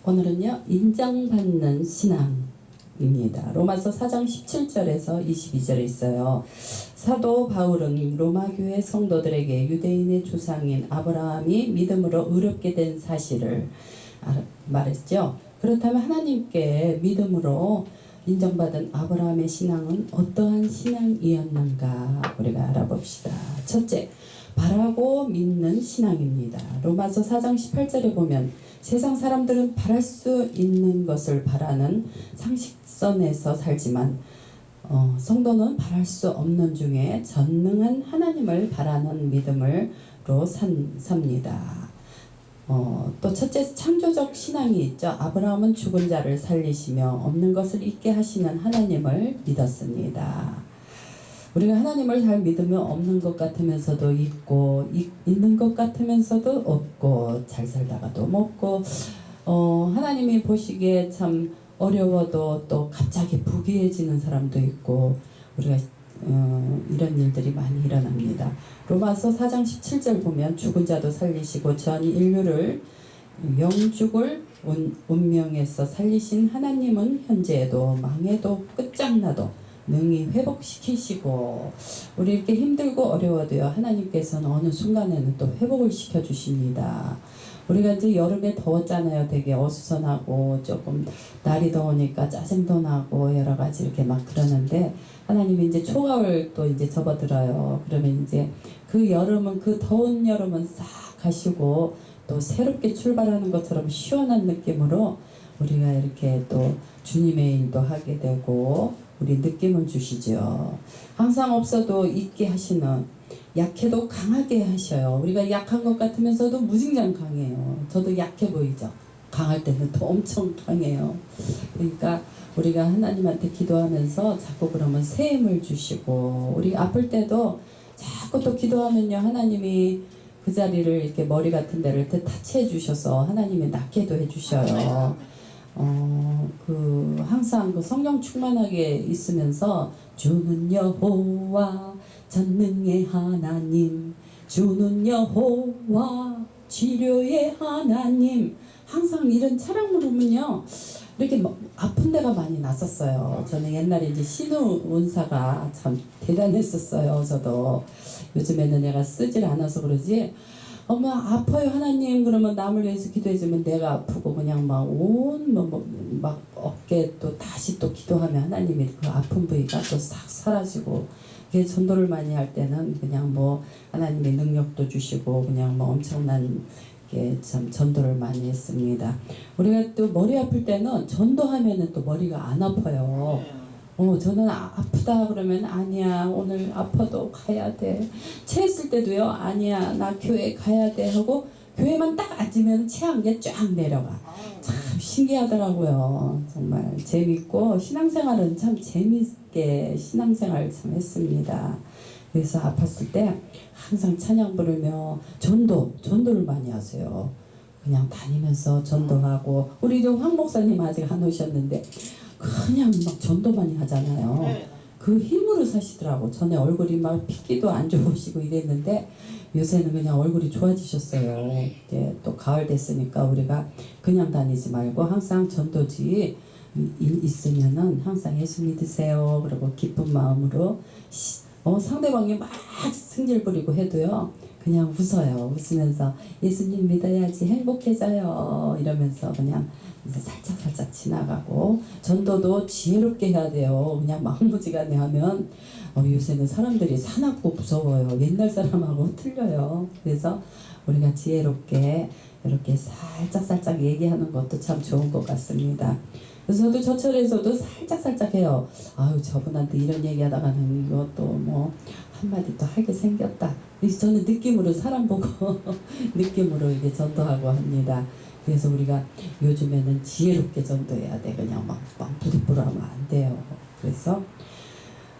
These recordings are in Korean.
오늘은요, 인정받는 신앙입니다. 로마서 4장 17절에서 22절에 있어요. 사도 바울은 로마교회 성도들에게 유대인의 조상인 아브라함이 믿음으로 의롭게 된 사실을 말했죠. 그렇다면 하나님께 믿음으로 인정받은 아브라함의 신앙은 어떠한 신앙이었는가 우리가 알아봅시다. 첫째, 바라고 믿는 신앙입니다. 로마서 4장 18절에 보면 세상 사람들은 바랄 수 있는 것을 바라는 상식선에서 살지만 성도는 바랄 수 없는 중에 전능한 하나님을 바라는 믿음으로 삽니다. 또 첫째, 창조적 신앙이 있죠. 아브라함은 죽은 자를 살리시며 없는 것을 있게 하시는 하나님을 믿었습니다. 우리가 하나님을 잘 믿으면 없는 것 같으면서도 있고 있는 것 같으면서도 없고 잘 살다가도 먹고 하나님이 보시기에 참 어려워도 또 갑자기 부귀해지는 사람도 있고 우리가 이런 일들이 많이 일어납니다. 로마서 4장 17절 보면 죽은 자도 살리시고 전 인류를 영죽을 운명에서 살리신 하나님은 현재에도 망해도 끝장나도 능히 회복시키시고 우리 이렇게 힘들고 어려워도요 하나님께서는 어느 순간에는 또 회복을 시켜주십니다. 우리가 이제 여름에 더웠잖아요. 되게 어수선하고 조금 날이 더우니까 짜증도 나고 여러 가지 이렇게 막 그러는데 하나님이 이제 초가을 또 이제 접어들어요. 그러면 이제 그 여름은 그 더운 여름은 싹 가시고 또 새롭게 출발하는 것처럼 시원한 느낌으로 우리가 이렇게 또 주님의 일도 하게 되고 우리 느낌을 주시죠. 항상 없어도 있게 하시는 약해도 강하게 하셔요. 우리가 약한 것 같으면서도 무진장 강해요. 저도 약해 보이죠. 강할 때는 또 엄청 강해요. 그러니까 우리가 하나님한테 기도하면서 자꾸 그러면 새 힘을 주시고 우리 아플 때도 자꾸 또 기도하면요 하나님이 그 자리를 이렇게 머리 같은 데를 이렇게 타치해 주셔서 하나님이 낫게도 해주셔요. 항상 그 성령 충만하게 있으면서 주는 여호와 전능의 하나님, 주는 여호와 치료의 하나님, 항상 이런 찬양 부르면요 이렇게 아픈 데가 많이 났었어요. 저는 옛날에 이제 신우은사가 참 대단했었어요. 저도 요즘에는 내가 쓰질 않아서 그러지 엄마 아파요 하나님 그러면 남을 위해서 기도해주면 내가 아프고 그냥 막 막 어깨 또 다시 또 기도하면 하나님이 그 아픈 부위가 또 싹 사라지고 전도를 많이 할 때는 그냥 뭐 하나님의 능력도 주시고 그냥 뭐 엄청난 게 참 전도를 많이 했습니다. 우리가 또 머리 아플 때는 전도하면은 또 머리가 안 아파요. 저는 아프다 그러면 아니야 오늘 아파도 가야 돼. 체했을 때도요 아니야 나 교회 가야 돼 하고 교회만 딱 앉으면 체한 게 쫙 내려가. 참 신기하더라고요. 정말 재밌고 신앙생활은 참 재밌게 신앙생활 참 했습니다. 그래서 아팠을 때 항상 찬양 부르며 전도를 많이 하세요. 그냥 다니면서 전도하고 우리 좀 황 목사님 아직 안 오셨는데 그냥 막 전도 많이 하잖아요. 그 힘으로 사시더라고. 전에 얼굴이 막 핏기도 안 좋으시고 이랬는데 요새는 그냥 얼굴이 좋아지셨어요. 이제 또 가을 됐으니까 우리가 그냥 다니지 말고 항상 전도지 있으면은 항상 예수 믿으세요. 그리고 기쁜 마음으로 상대방이 막 승질 부리고 해도요 그냥 웃어요. 웃으면서 예수님 믿어야지 행복해져요 이러면서 그냥 이제 살짝 지나가고 전도도 지혜롭게 해야 돼요. 그냥 막무지간에 하면 요새는 사람들이 사납고 무서워요. 옛날 사람하고 틀려요. 그래서 우리가 지혜롭게 이렇게 살짝 얘기하는 것도 참 좋은 것 같습니다. 그래서 저도 저철에서도 살짝 해요. 아유 저분한테 이런 얘기하다가는 이것도 뭐 한마디 또 하게 생겼다. 저는 느낌으로 사람 보고 느낌으로 이게 전도하고 합니다. 그래서 우리가 요즘에는 지혜롭게 전도해야 돼. 그냥 막 부득부르 하면 안 돼요. 그래서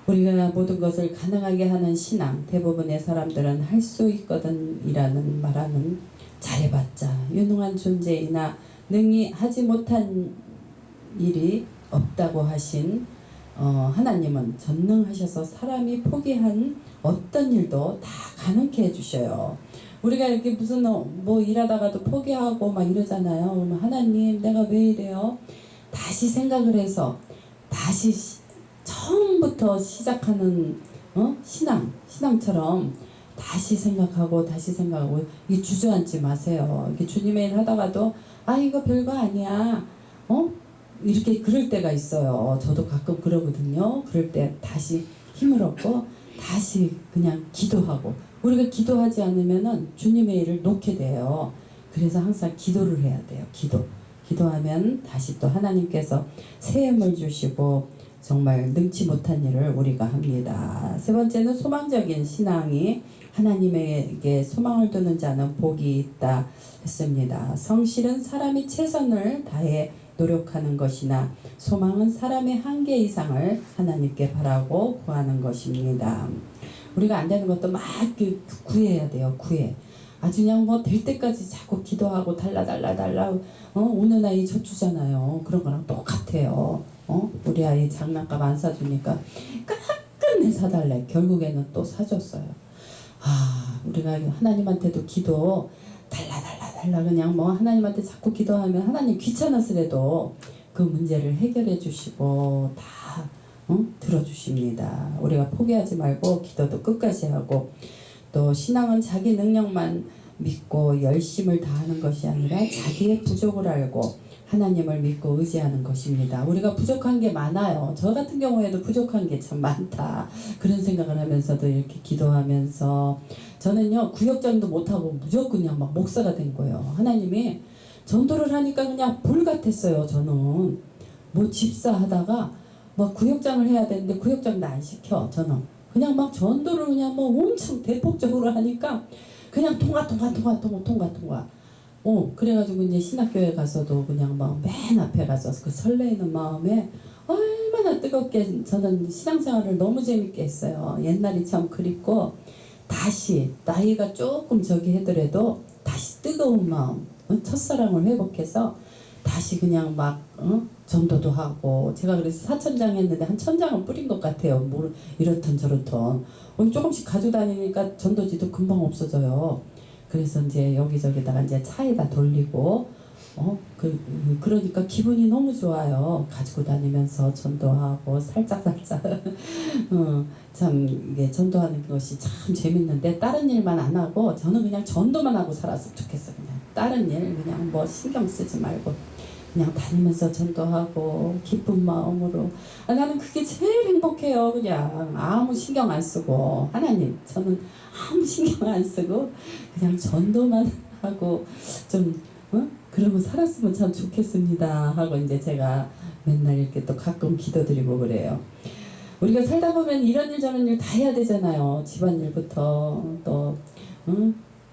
우리가 모든 것을 가능하게 하는 신앙, 대부분의 사람들은 할 수 있거든 이라는 말하는 잘해봤자 유능한 존재이나 능히 하지 못한 일이 없다고 하신 하나님은 전능하셔서 사람이 포기한 어떤 일도 다 가능케 해주셔요. 우리가 이렇게 무슨 뭐 일하다가도 포기하고 막 이러잖아요. 그러면 하나님 내가 왜 이래요? 다시 생각을 해서 다시 처음부터 시작하는 신앙처럼 다시 생각하고 다시 생각하고 이게 주저앉지 마세요. 이게 주님의 일 하다가도 아 이거 별거 아니야. 이렇게 그럴 때가 있어요. 저도 가끔 그러거든요. 그럴 때 다시 힘을 얻고 다시 그냥 기도하고 우리가 기도하지 않으면은 주님의 일을 놓게 돼요. 그래서 항상 기도를 해야 돼요. 기도하면 다시 또 하나님께서 새 힘을 주시고 정말 능치 못한 일을 우리가 합니다. 세 번째는 소망적인 신앙이 하나님에게 소망을 두는 자는 복이 있다 했습니다. 성실은 사람이 최선을 다해 노력하는 것이나 소망은 사람의 한계 이상을 하나님께 바라고 구하는 것입니다. 우리가 안 되는 것도 막 구해야 돼요. 아주 그냥 뭐 될 때까지 자꾸 기도하고 달라 오는 아이 젖주잖아요. 그런 거랑 똑같아요. 우리 아이 장난감 안 사주니까 끝내 사달래. 결국에는 또 사줬어요. 우리가 하나님한테도 기도 달라 그냥 뭐 하나님한테 자꾸 기도하면 하나님 귀찮았으래도 그 문제를 해결해 주시고 다 들어주십니다. 우리가 포기하지 말고 기도도 끝까지 하고 또 신앙은 자기 능력만 믿고 열심을 다하는 것이 아니라 자기의 부족을 알고 하나님을 믿고 의지하는 것입니다. 우리가 부족한 게 많아요. 저 같은 경우에도 부족한 게 참 많다. 그런 생각을 하면서도 이렇게 기도하면서 저는요 구역장도 못하고 무조건 그냥 막 목사가 된 거예요. 하나님이 전도를 하니까 그냥 불 같았어요. 저는 뭐 집사하다가 막 구역장을 해야 되는데 구역장도 안 시켜. 저는 그냥 막 전도를 그냥 뭐 엄청 대폭적으로 하니까 그냥 통과. 그래가지고 이제 신학교에 가서도 그냥 막 맨 앞에 가서 그 설레이는 마음에 얼마나 뜨겁게 저는 신앙생활을 너무 재밌게 했어요. 옛날이 참 그립고 다시 나이가 조금 저기 하더라도 다시 뜨거운 마음, 첫사랑을 회복해서 다시 그냥 막 전도도 하고 제가 그래서 4천장 했는데 한 1,000장은 뿌린 것 같아요. 뭐 이렇던 저렇던 조금씩 가지고 다니니까 전도지도 금방 없어져요. 그래서 이제 여기저기다가 이제 차에다 돌리고 그러니까 기분이 너무 좋아요. 가지고 다니면서 전도하고 살짝 참 이게 전도하는 것이 참 재밌는데 다른 일만 안 하고 저는 그냥 전도만 하고 살았으면 좋겠어. 그냥 다른 일 그냥 뭐 신경 쓰지 말고 그냥 다니면서 전도하고 기쁜 마음으로 나는 그게 제일 행복해요. 그냥 아무 신경 안 쓰고 하나님 저는 아무 신경 안 쓰고 그냥 전도만 하고 좀 그러고 살았으면 참 좋겠습니다 하고 이제 제가 맨날 이렇게 또 가끔 기도드리고 그래요. 우리가 살다 보면 이런 일 저런 일 다 해야 되잖아요. 집안일부터 또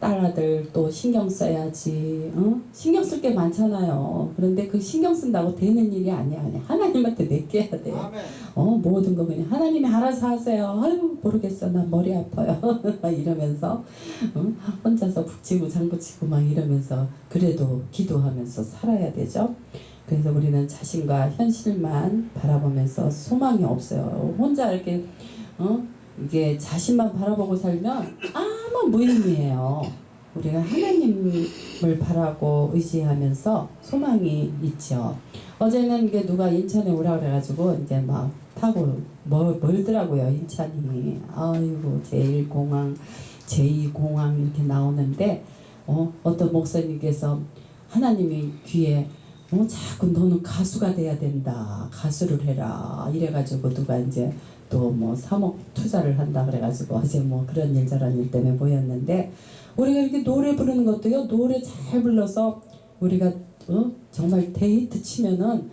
딸아들 또 신경 써야지. 신경 쓸 게 많잖아요. 그런데 그 신경 쓴다고 되는 일이 아니야. 그냥 하나님한테 맡겨야 돼. 모든 거 그냥 하나님이 알아서 하세요. 아유 모르겠어. 나 머리 아파요. 막 이러면서 혼자서 북치고 장구치고 막 이러면서 그래도 기도하면서 살아야 되죠. 그래서 우리는 자신과 현실만 바라보면서 소망이 없어요. 혼자 이렇게 이게 자신만 바라보고 살면 아무 무의미해요. 우리가 하나님을 바라고 의지하면서 소망이 있죠. 어제는 이게 누가 인천에 오라 그래가지고 이제 막 타고 멀더라고요. 인천이. 아이고 제1공항, 제2공항 이렇게 나오는데 어떤 목사님께서 하나님이 귀에 자꾸 너는 가수가 돼야 된다. 가수를 해라. 이래가지고 누가 이제 또 뭐 3억 투자를 한다 그래가지고 어제 뭐 그런 일 저런 일 때문에 모였는데 우리가 이렇게 노래 부르는 것도요. 노래 잘 불러서 우리가 정말 데이트 치면은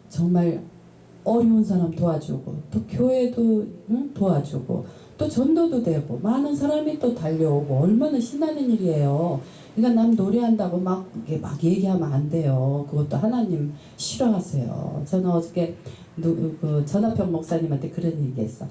정말 어려운 사람 도와주고 또 교회도 도와주고 또 전도도 되고 많은 사람이 또 달려오고 얼마나 신나는 일이에요. 그러니까 남 노래한다고 막 얘기하면 안 돼요. 그것도 하나님 싫어하세요. 저는 어저께 그 전화평 목사님한테 그런 얘기했어.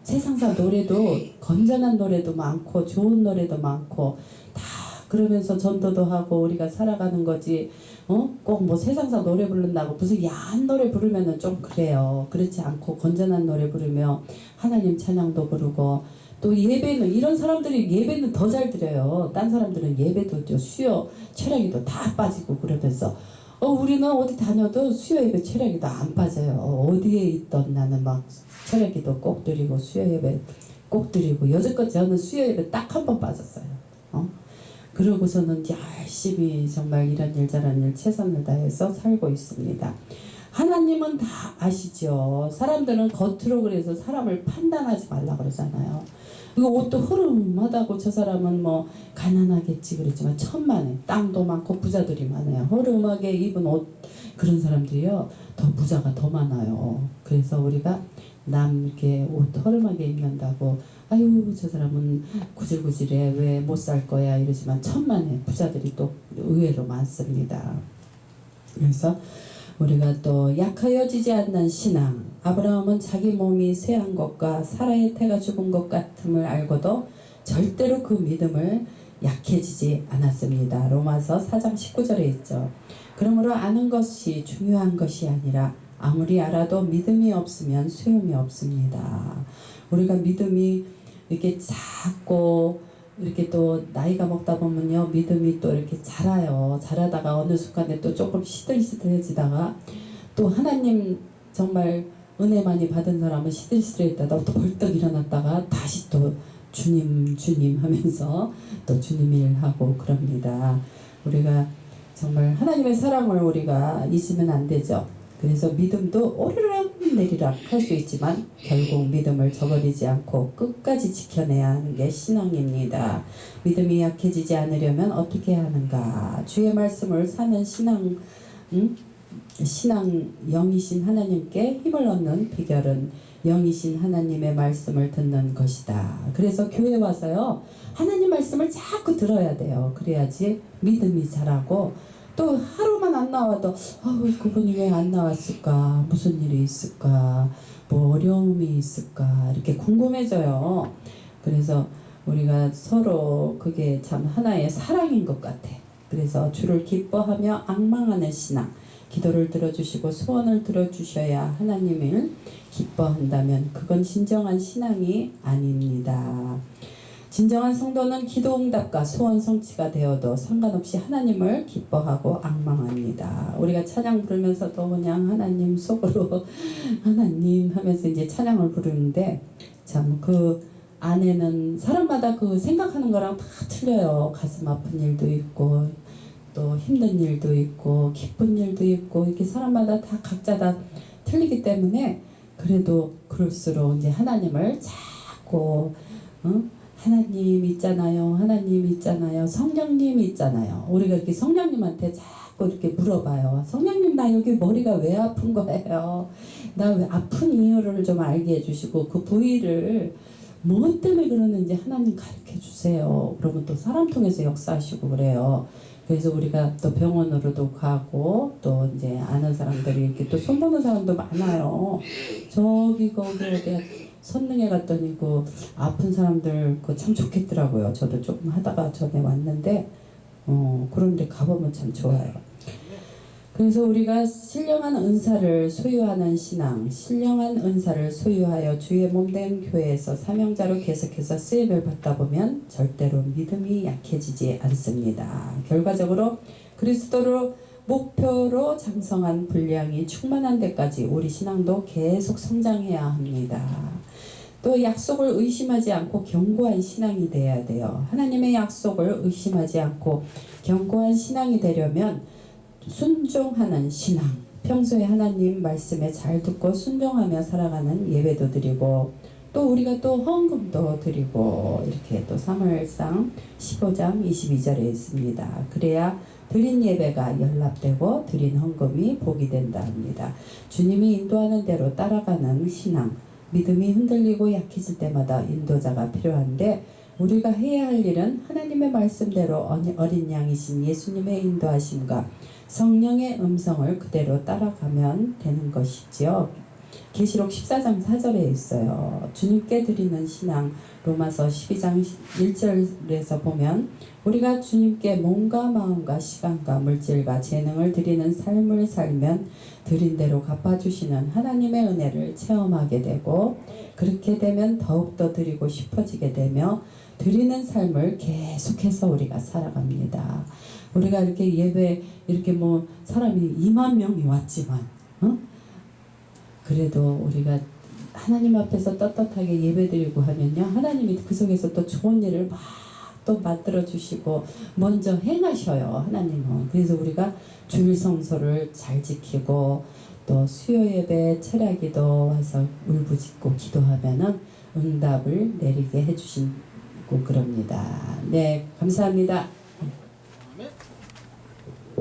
세상사 노래도 건전한 노래도 많고 좋은 노래도 많고 다 그러면서 전도도 하고 우리가 살아가는 거지. 꼭 뭐 세상사 노래 부른다고 무슨 야한 노래 부르면은 좀 그래요. 그렇지 않고 건전한 노래 부르며 하나님 찬양도 부르고 또 예배는 이런 사람들이 예배는 더 잘 드려요. 딴 사람들은 예배도 수요 체력이도 다 빠지고 그러면서 우리는 어디 다녀도 수요 예배 체력이도 안 빠져요. 어디에 있던 나는 막 체력이도 꼭 드리고 수요 예배 꼭 드리고 여태껏 저는 수요 예배 딱 한 번 빠졌어요. 그러고서는 열심히 정말 이런 일 저런 일 최선을 다해서 살고 있습니다. 하나님은 다 아시죠. 사람들은 겉으로 그래서 사람을 판단하지 말라 그러잖아요. 이거 옷도 흐름하다고 저 사람은 뭐 가난하겠지 그랬지만 천만에 땅도 많고 부자들이 많아요. 흐름하게 입은 옷 그런 사람들이요 더 부자가 더 많아요. 그래서 우리가 남 이렇게 옷 허름하게 입는다고 아유 저 사람은 구질구질해 왜 못 살 거야 이러지만 천만에 부자들이 또 의외로 많습니다. 그래서 우리가 또 약하여지지 않는 신앙. 아브라함은 자기 몸이 쇠한 것과 사라의 태가 죽은 것 같음을 알고도 절대로 그 믿음을 약해지지 않았습니다. 로마서 4장 19절에 있죠. 그러므로 아는 것이 중요한 것이 아니라 아무리 알아도 믿음이 없으면 소용이 없습니다. 우리가 믿음이 이렇게 작고 이렇게 또 나이가 먹다 보면요 믿음이 또 이렇게 자라요. 자라다가 어느 순간에 또 조금 시들시들해지다가 또 하나님 정말 은혜 많이 받은 사람은 시들시들했다가 또 벌떡 일어났다가 다시 또 주님 주님 하면서 또 주님 일하고 그럽니다. 우리가 정말 하나님의 사랑을 우리가 잊으면 안 되죠. 그래서 믿음도 오르락 내리락 할 수 있지만 결국 믿음을 저버리지 않고 끝까지 지켜내야 하는 게 신앙입니다. 믿음이 약해지지 않으려면 어떻게 해야 하는가? 주의 말씀을 사는 신앙 영이신 하나님께 힘을 얻는 비결은 영이신 하나님의 말씀을 듣는 것이다. 그래서 교회 와서요 하나님 말씀을 자꾸 들어야 돼요. 그래야지 믿음이 자라고 또 하루만 안 나와도 그분이 왜 안 나왔을까? 무슨 일이 있을까? 뭐 어려움이 있을까? 이렇게 궁금해져요. 그래서 우리가 서로 그게 참 하나의 사랑인 것 같아. 그래서 주를 기뻐하며 앙망하는 신앙. 기도를 들어주시고 소원을 들어주셔야 하나님을 기뻐한다면 그건 진정한 신앙이 아닙니다. 진정한 성도는 기도응답과 소원 성취가 되어도 상관없이 하나님을 기뻐하고 앙망합니다. 우리가 찬양 부르면서도 그냥 하나님 속으로 하나님 하면서 이제 찬양을 부르는데 참 그 안에는 사람마다 그 생각하는 거랑 다 틀려요. 가슴 아픈 일도 있고 또 힘든 일도 있고 기쁜 일도 있고 이렇게 사람마다 다 각자 다 틀리기 때문에 그래도 그럴수록 이제 하나님을 자꾸 하나님 있잖아요. 하나님 있잖아요. 성령님 있잖아요. 우리가 이렇게 성령님한테 자꾸 이렇게 물어봐요. 성령님 나 여기 머리가 왜 아픈 거예요? 나 왜 아픈 이유를 좀 알게 해주시고 그 부위를 뭐 때문에 그러는지 하나님 가르쳐 주세요. 그러면 또 사람 통해서 역사하시고 그래요. 그래서 우리가 또 병원으로도 가고 또 이제 아는 사람들이 이렇게 또 손보는 사람도 많아요. 저기 거기 어디 선릉에 갔더니 그 아픈 사람들 그 참 좋겠더라고요. 저도 조금 하다가 전에 왔는데 그런데 가보면 참 좋아요. 그래서 우리가 신령한 은사를 소유하는 신앙, 신령한 은사를 소유하여 주의 몸된 교회에서 사명자로 계속해서 쓰임을 받다 보면 절대로 믿음이 약해지지 않습니다. 결과적으로 그리스도로 목표로 장성한 분량이 충만한 데까지 우리 신앙도 계속 성장해야 합니다. 또 약속을 의심하지 않고 견고한 신앙이 돼야 돼요. 하나님의 약속을 의심하지 않고 견고한 신앙이 되려면 순종하는 신앙, 평소에 하나님 말씀에 잘 듣고 순종하며 살아가는 예배도 드리고 또 우리가 또 헌금도 드리고 이렇게 또 사무엘상 15장 22절에 있습니다. 그래야 드린 예배가 연락되고 드린 헌금이 복이 된다 합니다. 주님이 인도하는 대로 따라가는 신앙, 믿음이 흔들리고 약해질 때마다 인도자가 필요한데 우리가 해야 할 일은 하나님의 말씀대로 어린 양이신 예수님의 인도하심과 성령의 음성을 그대로 따라가면 되는 것이지요. 계시록 14장 4절에 있어요. 주님께 드리는 신앙 로마서 12장 1절에서 보면 우리가 주님께 몸과 마음과 시간과 물질과 재능을 드리는 삶을 살면 드린 대로 갚아주시는 하나님의 은혜를 체험하게 되고 그렇게 되면 더욱더 드리고 싶어지게 되며 드리는 삶을 계속해서 우리가 살아갑니다. 우리가 이렇게 예배 이렇게 뭐 사람이 2만 명이 왔지만 그래도 우리가 하나님 앞에서 떳떳하게 예배드리고 하면요 하나님이 그 속에서 또 좋은 일을 막 또 만들어 주시고 먼저 행하셔요 하나님은. 그래서 우리가 주일 성소를 잘 지키고 또 수요 예배 철야기도 와서 울부짖고 기도하면은 응답을 내리게 해주시고 그럽니다. 네, 감사합니다.